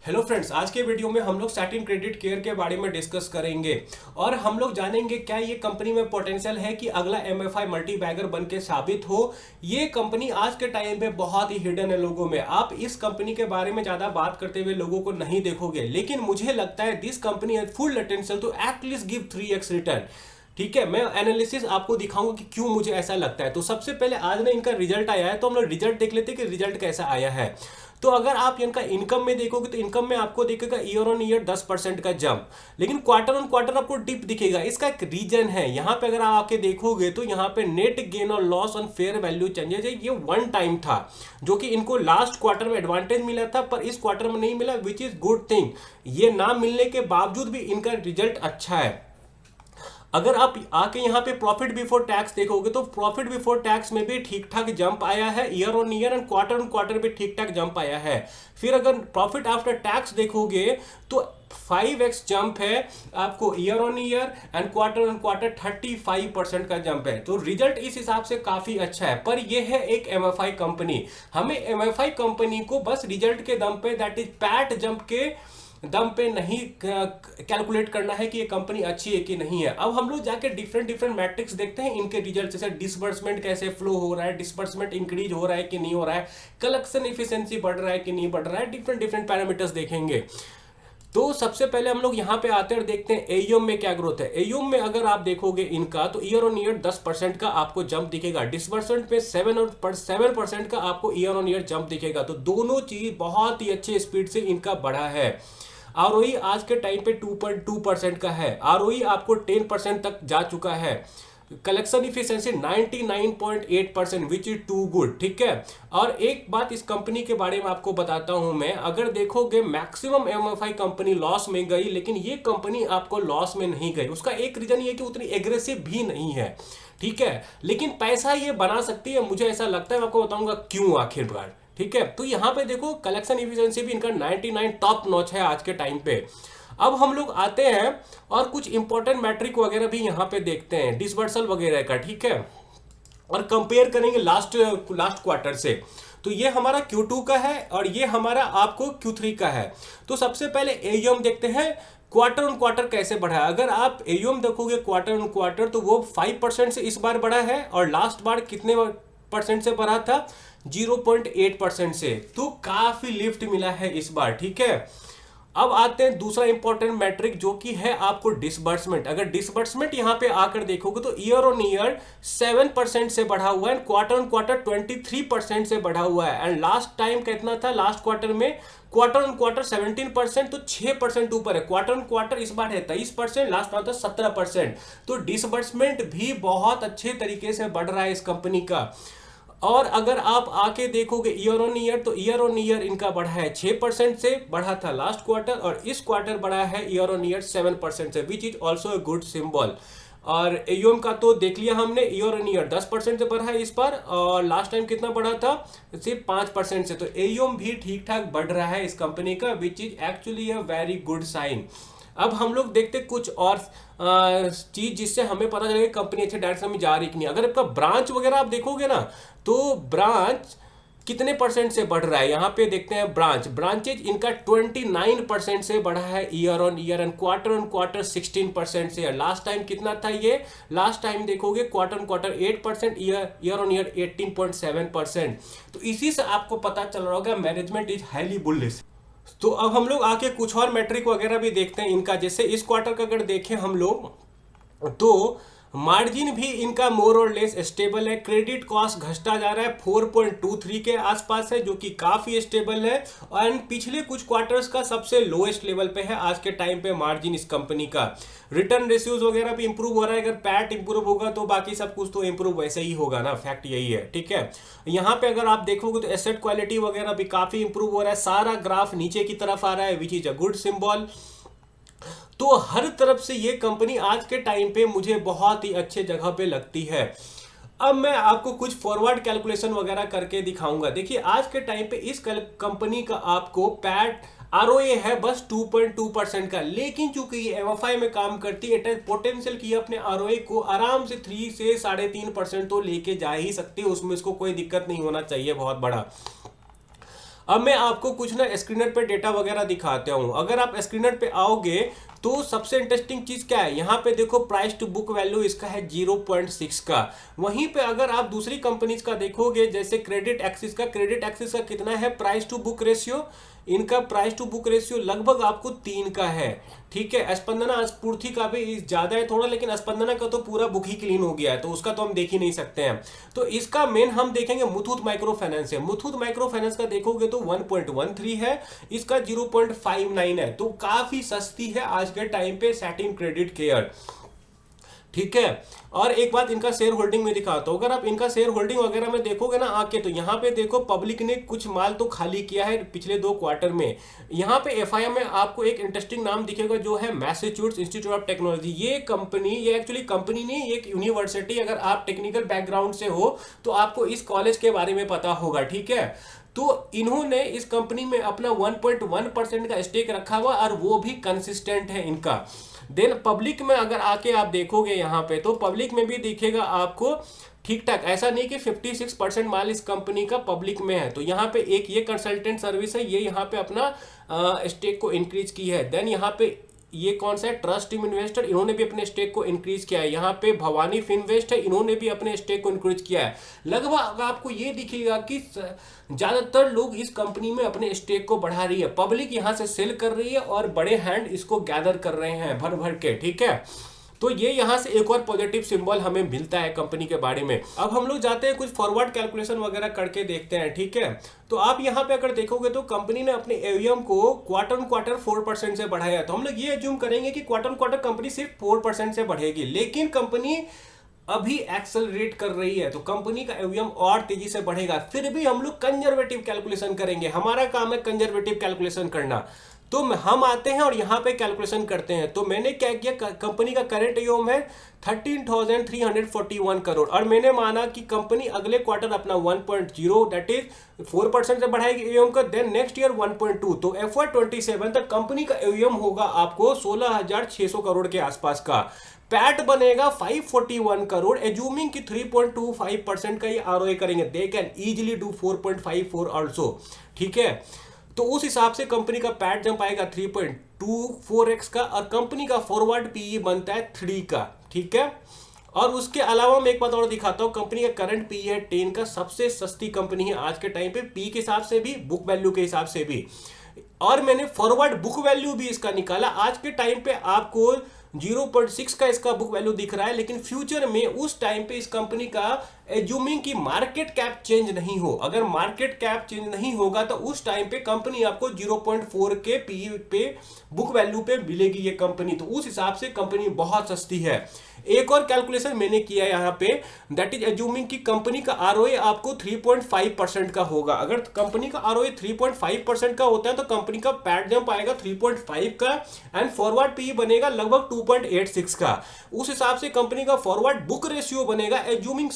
Hello friends, आज के video में हम लोग सैटिन क्रेडिट केयर के बारे में डिस्कस करेंगे और हम लोग जानेंगे क्या ये कंपनी में पोटेंशियल है कि अगला एमएफआई मल्टी बैगर बन के साबित हो। ये कंपनी आज के टाइम पे बहुत ही हिडन है लोगों में। आप इस कंपनी के बारे में ज़्यादा बात करते हुए लोगों को नहीं देखोगे, लेकिन मुझे लगता है this company has full potential to at least give 3x return. ठीक है, मैं एनालिसिस आपको दिखाऊंगा कि क्यों मुझे ऐसा लगता है। तो सबसे पहले आज ना इनका रिजल्ट आया है, तो हम लोग रिजल्ट देख लेते हैं कि रिजल्ट कैसा आया है। तो अगर आप इनका इनकम में देखोगे तो इनकम में आपको दिखेगा ईयर ऑन ईयर 10% का जंप, लेकिन क्वार्टर ऑन क्वार्टर आपको डिप दिखेगा। इसका एक रीजन है, यहाँ पे अगर आप आके देखोगे तो यहाँ पे नेट गेन और loss on fair value changes है, ये वन टाइम था जो कि इनको लास्ट क्वार्टर में एडवांटेज मिला था पर इस क्वार्टर में नहीं मिला, विच इज गुड थिंग। ये ना मिलने के बावजूद भी इनका रिजल्ट अच्छा है। अगर आप आके यहाँ पे प्रॉफिट बिफोर टैक्स देखोगे तो प्रॉफिट बिफोर टैक्स में भी ठीक ठाक जंप आया है, year on year and quarter on quarter भी ठीक ठाक जंप आया है। फिर अगर प्रॉफिट आफ्टर टैक्स देखोगे तो 5x जंप है आपको year on year and quarter on quarter 35% का जंप है। तो रिजल्ट इस हिसाब से काफी अच्छा है। पर यह है एक एमएफआई कंपनी, हमें एमएफआई कंपनी को बस रिजल्ट के दम पे, दैट इज पैट जंप के दम पे नहीं कैलकुलेट करना है कि ये कंपनी अच्छी है कि नहीं है। अब हम लोग जाके डिफरेंट डिफरेंट मैट्रिक्स देखते हैं इनके रिजल्ट, जैसे डिसबर्समेंट कैसे फ्लो हो रहा है, डिसबर्समेंट इंक्रीज हो रहा है कि नहीं हो रहा है, कलेक्शन इफिशिएंसी बढ़ रहा है कि नहीं बढ़ रहा है, डिफरेंट डिफरेंट पैरामीटर्स देखेंगे। तो सबसे पहले हम लोग यहाँ पे आते हैं और देखते हैं एयूएम में क्या ग्रोथ है। एयूएम में अगर आप देखोगे इनका तो ईयर ऑन ईयर 10% का आपको जंप दिखेगा, डिसबर्समेंट पे 7% का आपको ईयर ऑन ईयर जंप दिखेगा। तो दोनों चीज बहुत ही अच्छे स्पीड से इनका बढ़ा है। आरओई आज के टाइम पे 2.2% का है, आरओई आपको 10% तक जा चुका है, collection efficiency 99.8% which is too good. ठीक है, और एक बात इस कंपनी के बारे में आपको बताता हूं मैं, अगर देखोगे मैक्सिमम एमएफआई कंपनी लॉस में गई, लेकिन ये कंपनी आपको लॉस में नहीं गई। उसका एक रीजन ये कि उतनी एग्रेसिव भी नहीं है। ठीक है, लेकिन पैसा ये बना सकती है, मुझे ऐसा लगता है। मैं आपको बताऊंगा क्यों आखिरकार। ठीक है, तो यहां पे देखो कलेक्शन इफिशिएंसी भी इनका 99 टॉप नॉच है आज के टाइम पे। अब हम लोग आते हैं और कुछ इंपॉर्टेंट मैट्रिक वगैरह भी यहाँ पे देखते हैं, डिसबर्सल वगैरह का। ठीक है, और कंपेयर करेंगे लास्ट लास्ट क्वार्टर से। तो ये हमारा Q2 का है और ये हमारा आपको Q3 का है। तो सबसे पहले एयूएम देखते हैं क्वार्टर ऑन क्वार्टर कैसे बढ़ा है। अगर आप एयूएम देखोगे क्वार्टर ऑन क्वार्टर तो वो 5% से इस बार बढ़ा है, और लास्ट बार कितने परसेंट से बढ़ा था, 0.8% से। तो काफी लिफ्ट मिला है इस बार। ठीक है, अब आते हैं दूसरा इंपॉर्टेंट मैट्रिक जो कि है आपको डिसबर्समेंट। अगर डिसबर्समेंट यहां पे आकर देखोगे तो ईयर ऑन ईयर 7% से बढ़ा हुआ है, क्वार्टर ऑन क्वार्टर 23% से बढ़ा हुआ है। एंड लास्ट टाइम कितना था, लास्ट क्वार्टर में क्वार्टर ऑन क्वार्टर 17%, तो 6% ऊपर है। क्वार्टर ऑन क्वार्टर इस बार है 23%, लास्ट बार था 17%। तो डिसबर्समेंट भी बहुत अच्छे तरीके से बढ़ रहा है इस कंपनी का। और अगर आप आके देखोगे ईयर ऑन ईयर, तो ईयर ऑन ईयर इनका बढ़ा है 6% से, बढ़ा था लास्ट क्वार्टर, और इस क्वार्टर बढ़ा है ईयर ऑन ईयर 7% से, which is also a good symbol. और एयूएम का तो देख लिया हमने, ईयर ऑन ईयर 10% से बढ़ा है इस बार, और लास्ट टाइम कितना बढ़ा था, सिर्फ 5% से। तो एयूएम भी ठीक ठाक बढ़ रहा है इस कंपनी का, which is actually a very good sign. अब हम लोग देखते कुछ और चीज जिससे हमें पता चलेगा कंपनी अच्छे डायरेक्शन में जा रही कि नहीं। अगर आपका ब्रांच वगैरह आप देखोगे ना, तो ब्रांच कितने परसेंट से बढ़ रहा है, यहाँ पे देखते हैं ब्रांचेज इनका 29% से बढ़ा है year on year, and quarter on quarter 16% से। लास्ट टाइम कितना था ये, लास्ट टाइम देखोगे quarter on quarter 8%, year on year 18.7%। तो इसी से आपको पता चल रहा होगा मैनेजमेंट इज हाईली बुलिश। तो अब हम लोग आके कुछ और मैट्रिक वगैरह भी देखते हैं इनका। जैसे इस क्वार्टर का अगर देखें हम लोग तो मार्जिन भी इनका मोर और लेस स्टेबल है। क्रेडिट कॉस्ट घटता जा रहा है, 4.23 के आसपास है, जो कि काफी स्टेबल है। एंड पिछले कुछ क्वार्टर्स का सबसे लोएस्ट लेवल पे है आज के टाइम पे मार्जिन इस कंपनी का। रिटर्न रेशियोज वगैरह भी इंप्रूव हो रहा है। अगर पैट इंप्रूव होगा तो बाकी सब कुछ तो इंप्रूव वैसे ही होगा ना, फैक्ट यही है। ठीक है, यहाँ पे अगर आप देखोगे तो एसेट क्वालिटी वगैरह भी काफी इंप्रूव हो रहा है, सारा ग्राफ नीचे की तरफ आ रहा है, which is a good symbol. तो हर तरफ से ये कंपनी आज के टाइम पे मुझे बहुत ही अच्छे जगह पे लगती है। अब मैं आपको कुछ फॉरवर्ड कैलकुलेशन वगैरह करके दिखाऊंगा। देखिए आज के टाइम पे इस कंपनी का आपको पैट आरओए है बस 2.2% का, लेकिन चूंकि ये एमएफआई में काम करती है, इट हैज पोटेंशियल की अपने आरओए को आराम से 3 से 3.5% तो लेके जा ही सकती है, उसमें इसको कोई दिक्कत नहीं होना चाहिए बहुत बड़ा। अब मैं आपको कुछ ना स्क्रीनर पे डेटा वगैरह दिखाता हूँ। अगर आप स्क्रीनर पे आओगे तो सबसे इंटरेस्टिंग चीज क्या है, यहाँ पे देखो प्राइस टू बुक वैल्यू इसका है 0.6 का। वहीं पे अगर आप दूसरी कंपनीज का देखोगे जैसे क्रेडिट एक्सिस का कितना है प्राइस टू बुक रेशियो, इनका प्राइस टू बुक रेशियो लगभग आपको 3 का है। ठीक है, स्पंदना स्फूर्ति का भी ज्यादा है थोड़ा, लेकिन स्पंदना का तो पूरा बुक ही क्लीन हो गया है तो उसका तो हम देख ही नहीं सकते हैं। तो इसका मेन हम देखेंगे मुथूट माइक्रो फाइनेंस है। मुथूट माइक्रो फाइनेंस का देखोगे तो 1.13 है, इसका 0.59 है, तो काफी सस्ती है आज के टाइम पे सैटिन क्रेडिट केयर। ठीक है, और एक बात इनका शेयर होल्डिंग में दिखाता हूं। अगर आप इनका शेयर होल्डिंग वगैरह में देखोगे ना आके, तो यहाँ पे देखो पब्लिक ने कुछ माल तो खाली किया है पिछले 2 क्वार्टर में। यहाँ पे एफआईआई में आपको एक इंटरेस्टिंग नाम दिखेगा जो है मैसाचुसेट्स इंस्टीट्यूट ऑफ टेक्नोलॉजी। ये कंपनी, ये एक्चुअली कंपनी नहीं, एक यूनिवर्सिटी। अगर आप टेक्निकल बैकग्राउंड से हो तो आपको इस कॉलेज के बारे में पता होगा। ठीक है, तो इन्होंने इस कंपनी में अपना 1.1% का स्टेक रखा हुआ और वो भी कंसिस्टेंट है इनका। देन पब्लिक में अगर आके आप देखोगे यहाँ पे, तो पब्लिक में भी दिखेगा आपको ठीक ठाक, ऐसा नहीं कि 56% माल इस कंपनी का पब्लिक में है। तो यहाँ पे एक ये कंसल्टेंट सर्विस है, ये यहाँ पे अपना स्टेक को इंक्रीज की है। देन यहाँ पे ये कौन सा है, ट्रस्ट टीम इन्वेस्टर, इन्होंने भी अपने स्टेक को इंक्रीज किया है। यहाँ पे भवानी फिनवेस्ट है, इन्होंने भी अपने स्टेक को इंक्रीज किया है। लगभग आपको ये दिखेगा कि ज्यादातर लोग इस कंपनी में अपने स्टेक को बढ़ा रही है, पब्लिक यहाँ से सेल कर रही है और बड़े हैंड इसको गैदर कर रहे हैं भर भर के। ठीक है, तो ये यहाँ से एक और पॉजिटिव सिंबल हमें मिलता है कंपनी के बारे में। अब हम लोग जाते हैं कुछ फॉरवर्ड कैलकुलेशन वगैरह करके देखते हैं। ठीक है, तो आप यहाँ पे अगर देखोगे तो कंपनी ने अपने एवीएम को क्वार्टर क्वार्टर 4% से बढ़ाया। तो हम लोग ये एज्यूम करेंगे कि क्वार्टर क्वार्टर कंपनी सिर्फ 4% से बढ़ेगी, लेकिन कंपनी अभी एक्सेलरेट कर रही है तो कंपनी का एवीएम और तेजी से बढ़ेगा। फिर भी हम लोग कंजर्वेटिव कैलकुलेशन करेंगे, हमारा काम है कंजर्वेटिव कैलकुलेशन करना। तो हम आते हैं और यहाँ पे कैलकुलेशन करते हैं। तो मैंने क्या किया, कंपनी का करंट एवीएम है 13,341 करोड़, और मैंने माना कि कंपनी अगले क्वार्टर अपना 1.0 दैट इज 4% से बढ़ाएगी एवीएम का। देन नेक्स्ट ईयर 1.2, तो FY27 तक कंपनी का एवीएम होगा आपको 16,600 करोड़ के आसपास का। पैट बनेगा 541 करोड़, एज्यूमिंग कि 3.25% का ये आरओए करेंगे। They can easily do 4.54 also. ठीक है, तो उस हिसाब से कंपनी का पैट जंप आएगा 3.24x का, और कंपनी का फॉरवर्ड पीई बनता है 3 का। ठीक है, और उसके अलावा मैं एक बात और दिखाता हूं, कंपनी का करंट पीई है 10 का, सबसे सस्ती कंपनी है आज के टाइम पे, पी के हिसाब से भी, बुक वैल्यू के हिसाब से भी। और मैंने फॉरवर्ड बुक वैल्यू भी इसका निकाला। आज के टाइम पे आपको 0.6 का इसका बुक वैल्यू दिख रहा है, लेकिन फ्यूचर में उस टाइम पे इस कंपनी का एज्यूमिंग की मार्केट कैप चेंज नहीं हो, अगर मार्केट कैप चेंज नहीं होगा तो उस टाइम पे कंपनी आपको 0.4 के पी पे बुक वैल्यू पे मिलेगी ये कंपनी। तो उस हिसाब से कंपनी बहुत सस्ती है। एक और कैलकुलेशन मैंने किया यहाँ पे, दैट इज एज्यूमिंग कि कंपनी का आरओए आपको 3.5% का होगा। अगर कंपनी का आरओए 3.5% का होता है तो कंपनी का पैट जंप आएगा 3.5 का, एंड फॉरवर्ड पी बनेगा लगभग 2.86 का। उस हिसाब से कंपनी का फॉरवर्ड बुक रेशियो बनेगा एज्यूमिंग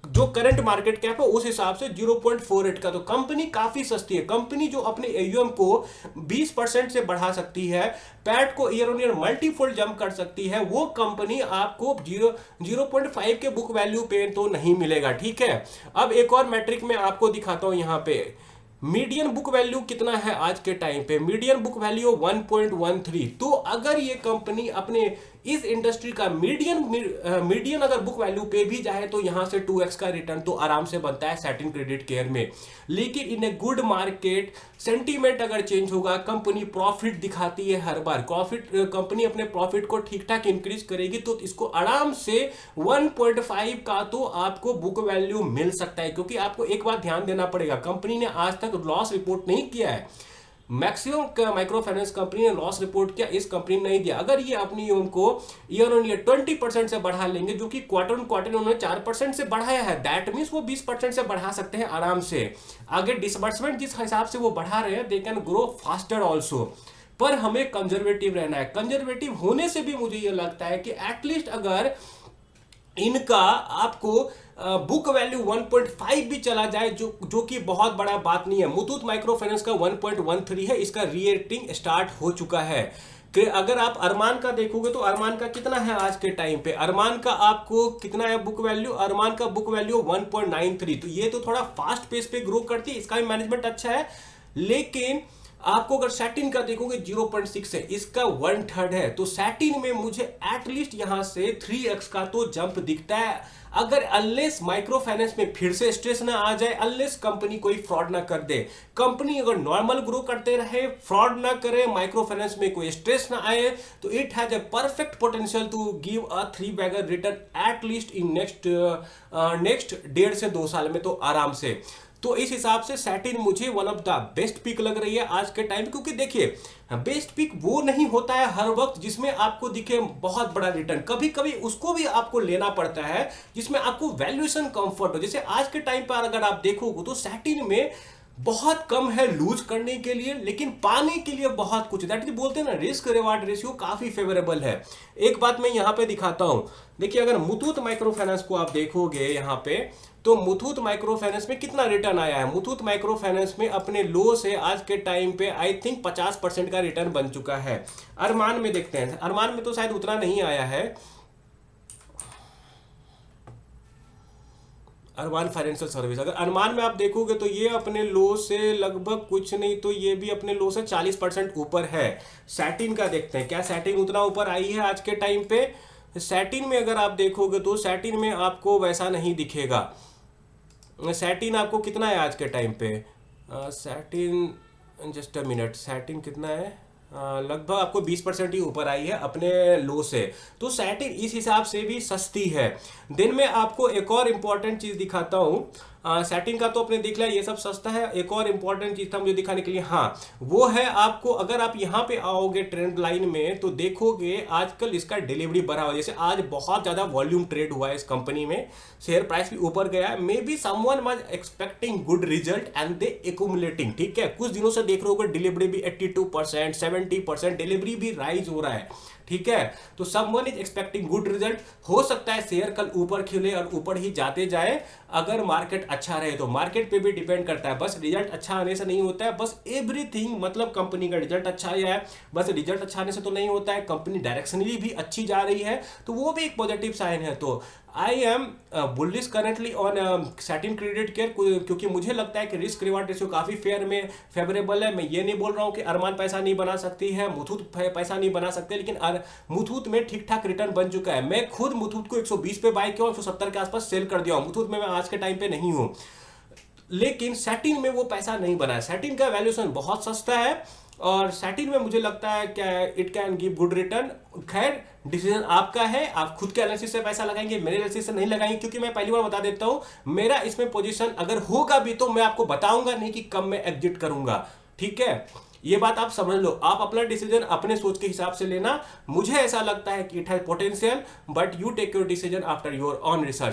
जो करंट मार्केट कैप है उस हिसाब से 0.48 का। तो कंपनी काफी सस्ती है। कंपनी जो अपने एयूएम को 20% से बढ़ा सकती है, पैट को year on year multifold jump कर सकती है, वो कंपनी आपको 0.5 के बुक वैल्यू पे तो नहीं मिलेगा। ठीक है, अब एक और मैट्रिक में आपको दिखाता हूं, यहाँ पे मीडियन बुक वैल्यू कितना है आज के टाइम पे, मीडियन बुक वैल्यू 1.13। तो अगर ये कंपनी अपने इस इंडस्ट्री का मीडियन अगर बुक वैल्यू पे भी जाए तो यहां से 2x का रिटर्न तो आराम से बनता है सैटिन क्रेडिट केयर में। लेकिन इन ए गुड मार्केट सेंटीमेंट अगर चेंज होगा, कंपनी प्रॉफिट दिखाती है हर बार, कंपनी अपने प्रॉफिट को ठीक ठाक इंक्रीज करेगी तो इसको आराम से 1.5 का तो आपको बुक वैल्यू मिल सकता है। क्योंकि आपको एक बात ध्यान देना पड़ेगा, कंपनी ने आज तक लॉस रिपोर्ट नहीं किया है। मैक्सिमम माइक्रो फाइनेंस कंपनी ने लॉस रिपोर्ट किया, इस कंपनी ने नहीं दिया। अगर ये अपनी यूम को ईयर ऑन ईयर 20% से बढ़ा लेंगे, जो कि क्वार्टर ऑन क्वार्टर उन्होंने 4% से बढ़ाया है, दैट मीन्स वो 20% से बढ़ा सकते हैं आराम से। आगे डिसबर्समेंट जिस हिसाब से वो बढ़ा रहे हैं, they can grow faster also. पर हमें कंजर्वेटिव रहना है। कंजर्वेटिव होने से भी मुझे ये लगता है कि एटलीस्ट अगर इनका आपको बुक वैल्यू 1.5 भी चला जाए, जो कि बहुत बड़ा बात नहीं है। मुथूट माइक्रो फाइनेंस का 1.13 है, इसका रीरेटिंग स्टार्ट हो चुका है। कि अगर आप अरमान का देखोगे तो अरमान का कितना है आज के टाइम पे, अरमान का आपको कितना है बुक वैल्यू, अरमान का बुक वैल्यू 1.93। तो ये तो थोड़ा फास्ट पेस पे ग्रो करती है, इसका भी मैनेजमेंट अच्छा है। लेकिन आपको अगर सैटिन का देखोगे 0.6 है, इसका 1/3 है, तो सैटिन में मुझे एटलीस्ट यहां से 3x का तो जंप दिखता है। अगर अनलेस माइक्रो फाइनेंस में फिर से स्ट्रेस ना आ जाए, अनलेस कंपनी कोई फ्रॉड ना कर दे, कंपनी अगर नॉर्मल ग्रो करते रहे, फ्रॉड ना करे, माइक्रो फाइनेंस में कोई स्ट्रेस ना आए, तो it has a perfect potential to give a 3 bagger return at least in next 1.5 से 2 साल में, तो आराम से। तो इस हिसाब से सैटिन मुझे one of the best pick लग रही है आज के टाइम, क्योंकि देखिए बेस्ट पिक वो नहीं होता है हर वक्त जिसमें आपको दिखे बहुत बड़ा रिटर्न, कभी कभी उसको भी आपको लेना पड़ता है जिसमें आपको वैल्यूएशन कंफर्ट हो। जैसे आज के टाइम पर अगर आप देखोगे तो सैटिन में बहुत कम है लूज करने के लिए, लेकिन पाने के लिए बहुत कुछ, दैट इज बोलते हैं ना रिस्क रिवार्ड रेशियो काफी फेवरेबल है। एक बात मैं यहां पे दिखाता हूं, देखिए अगर मुथूट माइक्रो फाइनेंस को आप देखोगे यहां पे, तो मुथूट माइक्रो फाइनेंस में कितना रिटर्न आया है। मुथूट माइक्रो फाइनेंस में अपने लो से आज के टाइम पे आई थिंक 50% का रिटर्न बन चुका है। अरमान में देखते हैं, अरमान में तो शायद उतना नहीं आया है। अरमान फाइनेंशियल सर्विस, अगर अरमान में आप देखोगे तो ये अपने लो से लगभग कुछ नहीं तो ये भी अपने लो से 40% ऊपर है। सैटिन का देखते हैं, क्या सैटिन उतना ऊपर आई है आज के टाइम पे। सैटिन में अगर आप देखोगे तो सैटिन में आपको वैसा नहीं दिखेगा। सैटिन आपको कितना है आज के टाइम पे, satin just a minute, satin कितना है, लगभग आपको 20% ही ऊपर आई है अपने लो से, तो सैटिन इस हिसाब से भी सस्ती है। दिन में आपको एक और इंपॉर्टेंट चीज दिखाता हूँ, सैटिन का तो अपने देख लिया ये सब सस्ता है, एक और इंपॉर्टेंट चीज था मुझे दिखाने के लिए, हाँ वो है आपको, अगर आप यहाँ पे आओगे ट्रेंड लाइन में तो देखोगे आजकल इसका डिलीवरी बढ़ा हुआ है। जैसे आज बहुत ज्यादा वॉल्यूम ट्रेड हुआ है इस कंपनी में, शेयर प्राइस भी ऊपर गया है, may be someone was expecting good result and they accumulating, ठीक है। कुछ दिनों से देख रहे होगे डिलीवरी भी 82% 70% डिलीवरी भी राइज हो रहा है, ठीक है। तो someone is expecting good result, हो सकता है शेयर कल ऊपर खिले और ऊपर ही जाते जाए अगर मार्केट अच्छा रहे तो। मार्केट पे भी डिपेंड करता है, बस रिजल्ट अच्छा आने से नहीं होता है, बस एवरीथिंग मतलब कंपनी का रिजल्ट अच्छा आया है, बस रिजल्ट अच्छा आने से तो नहीं होता है, कंपनी डायरेक्शनली भी अच्छी जा रही है तो वो भी एक पॉजिटिव साइन है। तो I am bullish currently on satin credit care, क्योंकि मुझे लगता है कि रिस्क रिवार्ड रेशियो काफी फेयर में फेवरेबल है। मैं ये नहीं बोल रहा हूं कि अरमान पैसा नहीं बना सकती है, मुथूट पैसा नहीं बना सकते, लेकिन मुथूट में ठीक ठाक रिटर्न बन चुका है। मैं खुद मुथूट को 120 पे बाय किया, 170 के आसपास सेल कर दिया हूं। मुथूट में मैं आज के टाइम पे नहीं हूं, लेकिन सैटिन में वो पैसा नहीं बना है। सैटिन का वैल्यूएशन बहुत सस्ता है और सैटिन में मुझे लगता है कि it can give good return. खैर डिसीजन आपका है, आप खुद के एनालिसिस से पैसा लगाएंगे, मेरे एनालिसिस से नहीं लगाएंगे, क्योंकि मैं पहली बार बता देता हूं मेरा इसमें पोजीशन अगर होगा भी तो मैं आपको बताऊंगा नहीं कि कब मैं एग्जिट करूंगा, ठीक है। ये बात आप समझ लो, आप अपना डिसीजन अपने सोच के हिसाब से लेना। मुझे ऐसा लगता है कि it has potential, but you take your decision after your own research.